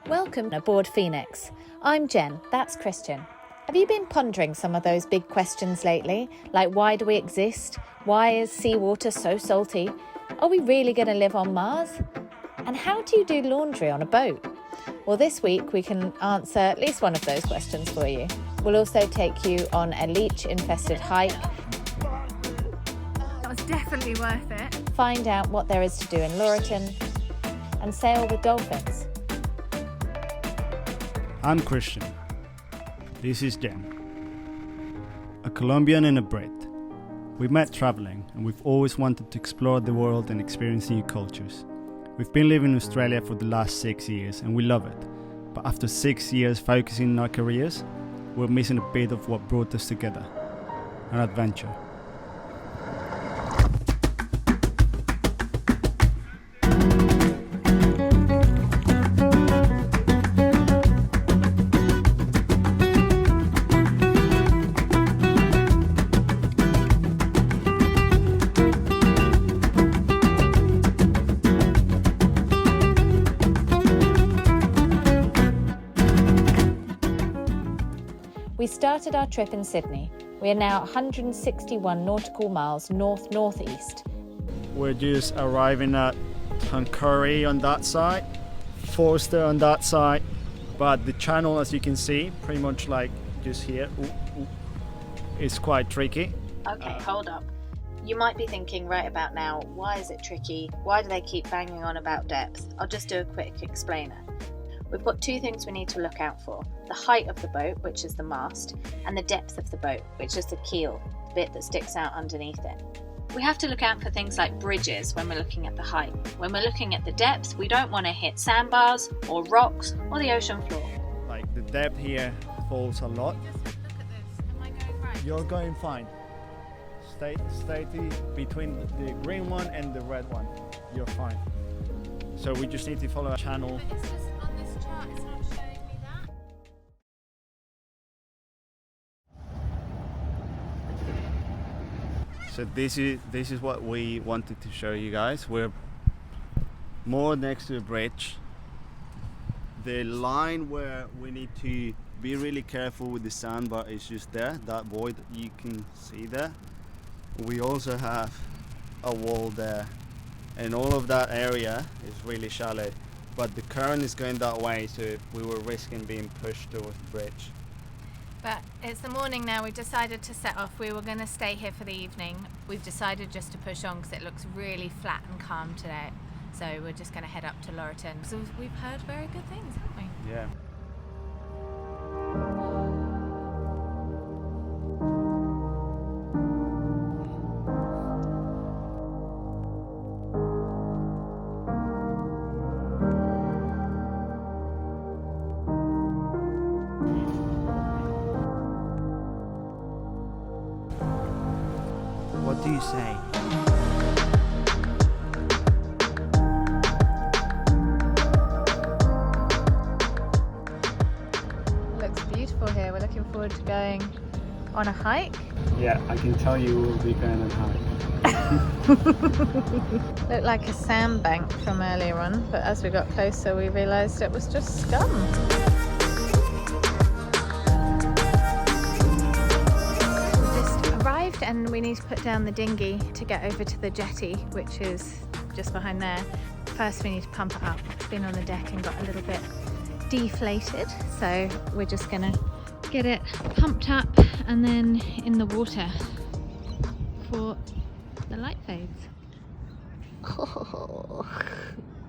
Welcome aboard Phoenix. I'm Jen, that's Christian. Have you been pondering some of those big questions lately? Like, why do we exist? Why is seawater so salty? Are we really going to live on Mars? And how do you do laundry on a boat? Well, this week we can answer at least one of those questions for you. We'll also take you on a leech-infested hike. That was definitely worth it. Find out what there is to do in Laurieton and sail with dolphins. I'm Christian. This is Jen. A Colombian and a Brit. We met travelling and we've always wanted to explore the world and experience new cultures. We've been living in Australia for the last 6 years and we love it. But after 6 years focusing on our careers, we're missing a bit of what brought us together. An adventure. We started our trip in Sydney. We are now 161 nautical miles north-northeast. We're just arriving at Tuncurry on that side, Forster on that side, but the channel, as you can see, pretty much like just here, is quite tricky. Okay, hold up. You might be thinking right about now, why is it tricky? Why do they keep banging on about depth? I'll just do a quick explainer. We've got two things we need to look out for. The height of the boat, which is the mast, and the depth of the boat, which is the keel, the bit that sticks out underneath it. We have to look out for things like bridges when we're looking at the height. When we're looking at the depth, we don't want to hit sandbars or rocks or the ocean floor. Like the depth here falls a lot. Just look at this. Am I going right? You're going fine. Stay between the green one and the red one. You're fine. So we just need to follow a channel. But it's just on this chart, it's not showing me that. So this is what we wanted to show you guys. We're more next to a bridge. The line where we need to be really careful with the sandbar is just there, that void that you can see there. We also have a wall there, and all of that area is really shallow, but the current is going that way, so we were risking being pushed towards the bridge. But it's the morning now, we've decided to set off. We were going to stay here for the evening. We've decided just to push on because it looks really flat and calm today. So we're just going to head up to Laurieton. So we've heard very good things, haven't we? Yeah. What do you say? It looks beautiful here. We're looking forward to going on a hike. Yeah, I can tell you we'll be going on hike. Looked like a sandbank from earlier on, but as we got closer we realised it was just scum. And we need to put down the dinghy to get over to the jetty, which is just behind there. First we need to pump it up. It's been on the deck and got a little bit deflated, so we're just gonna get it pumped up and then in the water for the light fades. Oh,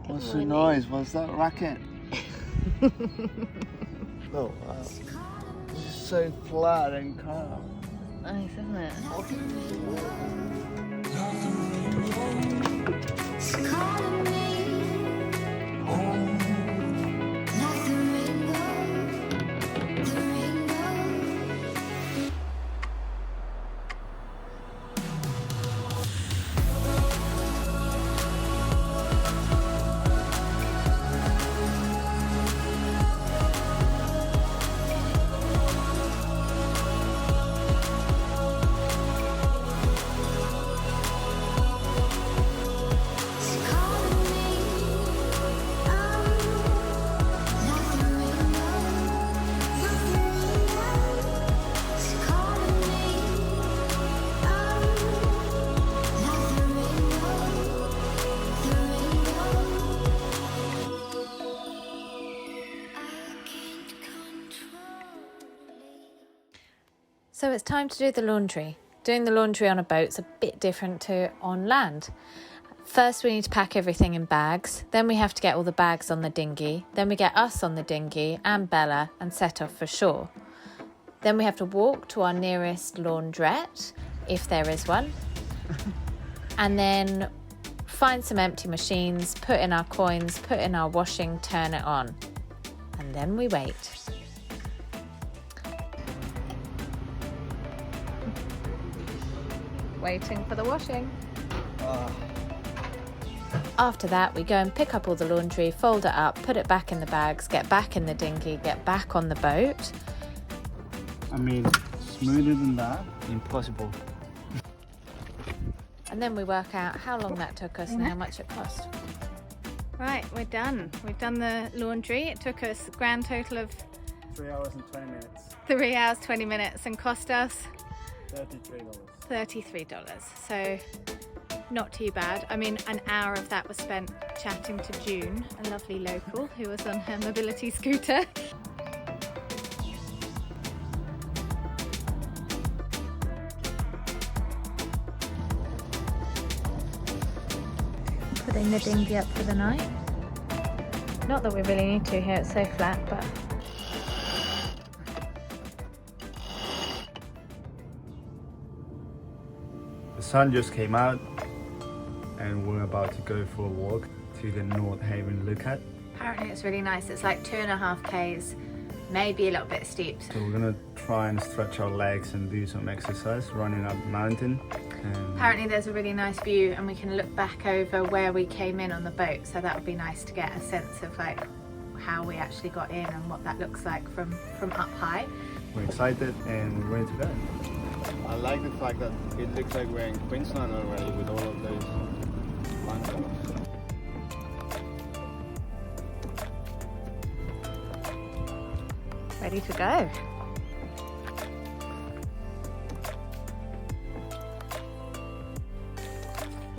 What's the noise? What's that racket? Oh wow. It's so flat and calm. nice, isn't it? Calling me, I'm So it's time to do the laundry. Doing the laundry on a boat's a bit different to on land. First we need to pack everything in bags, then we have to get all the bags on the dinghy, then we get us on the dinghy and Bella and set off for shore. Then we have to walk to our nearest laundrette, if there is one, and then find some empty machines, put in our coins, put in our washing, turn it on, and then we wait. Waiting for the washing. After that, we go and pick up all the laundry, fold it up, put it back in the bags, get back in the dinghy, get back on the boat. I mean, smoother than that, impossible. And then we work out how long that took us and how much it cost. Right, we're done. We've done the laundry. It took us a grand total of 3 hours and 20 minutes. 3 hours, 20 minutes and cost us $33. So not too bad. I mean, an hour of that was spent chatting to June, a lovely local who was on her mobility scooter. Putting the dinghy up for the night. Not that we really need to here, it's so flat, but the sun just came out and we're about to go for a walk to the North Haven lookout. apparently it's really nice. It's like 2.5 k's, maybe a little bit steep. So we're gonna try and stretch our legs and do some exercise running up the mountain. Apparently there's a really nice view and we can look back over where we came in on the boat, so that would be nice to get a sense of like how we actually got in and what that looks like from up high. We're excited and we're ready to go. I like the fact that it looks like we're in Queensland already with all of those landscapes. Ready to go.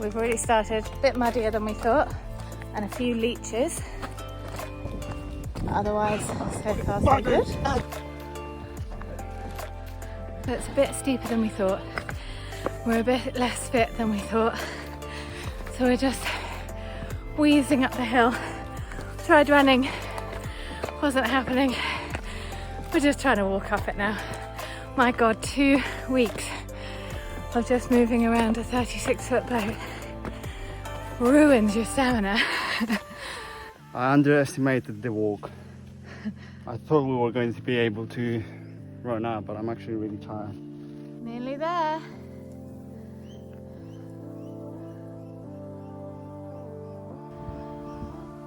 We've already started, a bit muddier than we thought, and a few leeches. Otherwise, so far so good. So it's a bit steeper than we thought. We're a bit less fit than we thought. So we're just wheezing up the hill. Tried running, wasn't happening. We're just trying to walk up it now. My God, 2 weeks of just moving around a 36-foot boat ruins your stamina. I underestimated the walk. I thought we were going to be able to run out, but I'm actually really tired. Nearly there.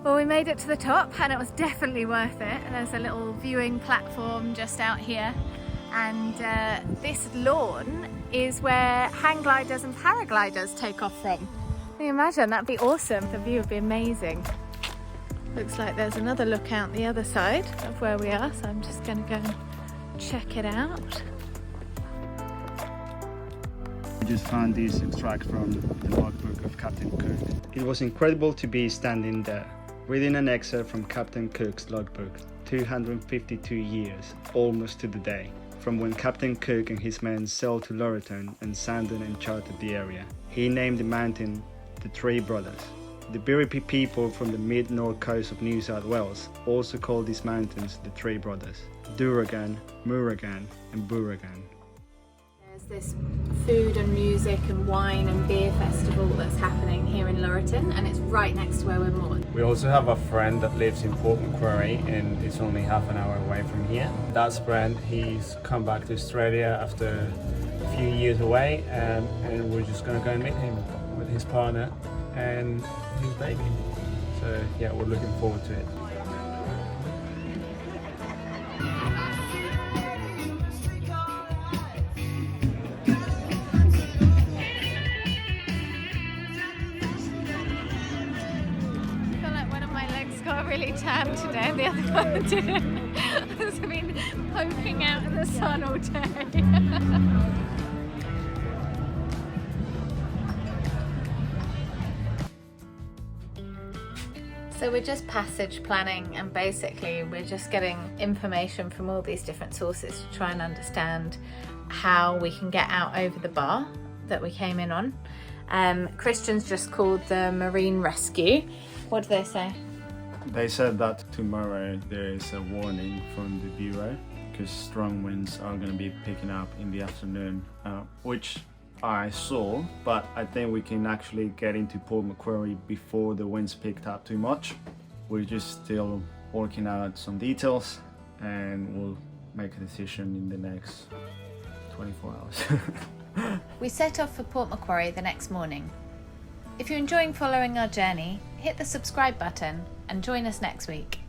Well, we made it to the top and it was definitely worth it. There's a little viewing platform just out here, and this lawn is where hang gliders and paragliders take off from. Can you imagine? That'd be awesome. The view would be amazing. Looks like there's another lookout the other side of where we are, so I'm just going to go and check it out. I just found these extracts from the logbook of Captain Cook. It was incredible to be standing there, reading an excerpt from Captain Cook's logbook, 252 years, almost to the day, from when Captain Cook and his men sailed to Laurieton and sounded and charted the area. He named the mountain the Three Brothers. The Brit people from the mid-north coast of New South Wales also call these mountains the Three Brothers: Duragan, Muragan and Buragan. There's this food and music and wine and beer festival that's happening here in Laurieton, and it's right next to where we're moored. We also have a friend that lives in Tuncurry and it's only half an hour away from here. That's Brent. He's come back to Australia after a few years away, and we're just going to go and meet him with his partner and his baby. So yeah, we're looking forward to it. Really tan today and the other one didn't. I've been poking out in the sun all day. So we're just passage planning, and basically we're just getting information from all these different sources to try and understand how we can get out over the bar that we came in on. Christian's just called the Marine Rescue. What do they say? They said that tomorrow there is a warning from the Bureau because strong winds are going to be picking up in the afternoon, which I saw, but I think we can actually get into Port Macquarie before the winds picked up too much. We're just still working out some details and we'll make a decision in the next 24 hours. We set off for Port Macquarie the next morning. If you're enjoying following our journey, hit the subscribe button and join us next week.